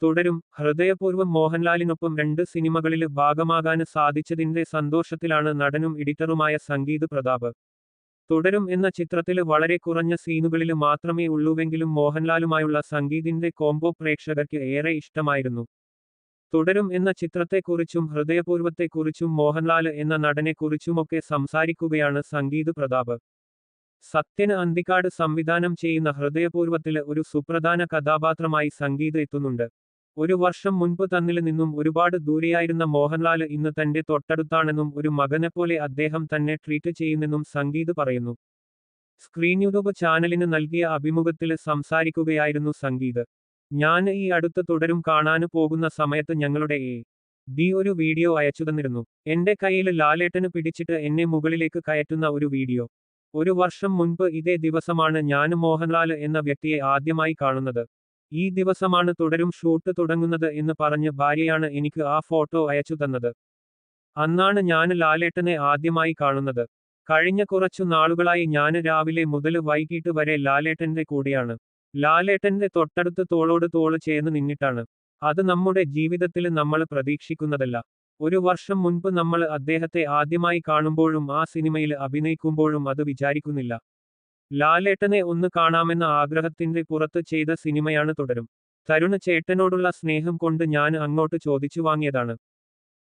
തുടരും ഹൃദയപൂർവ്വം മോഹൻലാലിനൊപ്പം 2 സിനിമകളില് ഭാഗമാകാന് സാധിച്ചതിന്റെ സന്തോഷത്തിലാണ് നടനും എഡിറ്ററുമായ സംഗീത് പ്രതാപ്. തുടരും എന്ന ചിത്രത്തില് വളരെ കുറഞ്ഞ സീനുകളില് മാത്രമേ ഉള്ളൂവെങ്കിലും മോഹൻലാലുമായുള്ള സംഗീതിന്റെ കോംബോ പ്രേക്ഷകർക്ക് ഏറെ ഇഷ്ടമായിരുന്നു. തുടരും എന്ന ചിത്രത്തെക്കുറിച്ചും ഹൃദയപൂർവ്വത്തെക്കുറിച്ചും മോഹൻലാല് എന്ന നടനെക്കുറിച്ചുമൊക്കെ സംസാരിക്കുകയാണ് സംഗീത് പ്രതാപ്. സത്യന് അന്തിക്കാട് സംവിധാനം ചെയ്യുന്ന ഹൃദയപൂർവ്വത്തില് ഒരു സുപ്രധാന കഥാപാത്രമായി സംഗീത് എത്തുന്നുണ്ട്. 1 വർഷം മുൻപ് തന്നില് നിന്നും ഒരുപാട് ദൂരെയായിരുന്ന മോഹൻലാല് ഇന്ന് തന്റെ തൊട്ടടുത്താണെന്നും ഒരു മകനെപ്പോലെ അദ്ദേഹം തന്നെ ട്രീറ്റ് ചെയ്യുന്നെന്നും സംഗീത് പറയുന്നു. സ്ക്രീൻ യൂട്യൂബ് ചാനലിന് നൽകിയ അഭിമുഖത്തില് സംസാരിക്കുകയായിരുന്നു സംഗീത്. ഞാന് ഈ അടുത്ത് തുടരും കാണാന് പോകുന്ന സമയത്ത് ഞങ്ങളുടെ ഡി ഒരു വീഡിയോ അയച്ചുതന്നിരുന്നു. എന്റെ കയ്യില് ലാലേട്ടന് പിടിച്ചിട്ട് എന്നെ മുകളിലേക്ക് കയറ്റുന്ന ഒരു വീഡിയോ. 1 വർഷം മുൻപ് ഇതേ ദിവസമാണ് ഞാന് മോഹൻലാല് എന്ന വ്യക്തിയെ ആദ്യമായി കാണുന്നത്. ഈ ദിവസമാണ് തുടരും ഷൂട്ട് തുടങ്ങുന്നത് എന്ന് പറഞ്ഞ് ഭാര്യയാണ് എനിക്ക് ആ ഫോട്ടോ അയച്ചു തന്നത്. അന്നാണ് ഞാന് ലാലേട്ടനെ ആദ്യമായി കാണുന്നത്. കഴിഞ്ഞ കുറച്ചു നാളുകളായി ഞാന് രാവിലെ മുതല് വൈകീട്ട് വരെ ലാലേട്ടന്റെ കൂടെയാണ്. ലാലേട്ടന്റെ തൊട്ടടുത്ത് തോളോട് തോള് ചേർന്ന് നിന്നിട്ടാണ്. അത് നമ്മുടെ ജീവിതത്തില് നമ്മള് പ്രതീക്ഷിക്കുന്നതല്ല. 1 വർഷം മുൻപ് നമ്മള് അദ്ദേഹത്തെ ആദ്യമായി കാണുമ്പോഴും ആ സിനിമയില് അഭിനയിക്കുമ്പോഴും അത് വിചാരിക്കുന്നില്ല. ലാലേട്ടനെ ഒന്ന് കാണാമെന്ന ആഗ്രഹത്തിന്റെ പുറത്ത് ചെയ്ത സിനിമയാണ് തുടരും. തരുണ് ചേട്ടനോടുള്ള സ്നേഹം കൊണ്ട് ഞാന് അങ്ങോട്ട് ചോദിച്ചു വാങ്ങിയതാണ്.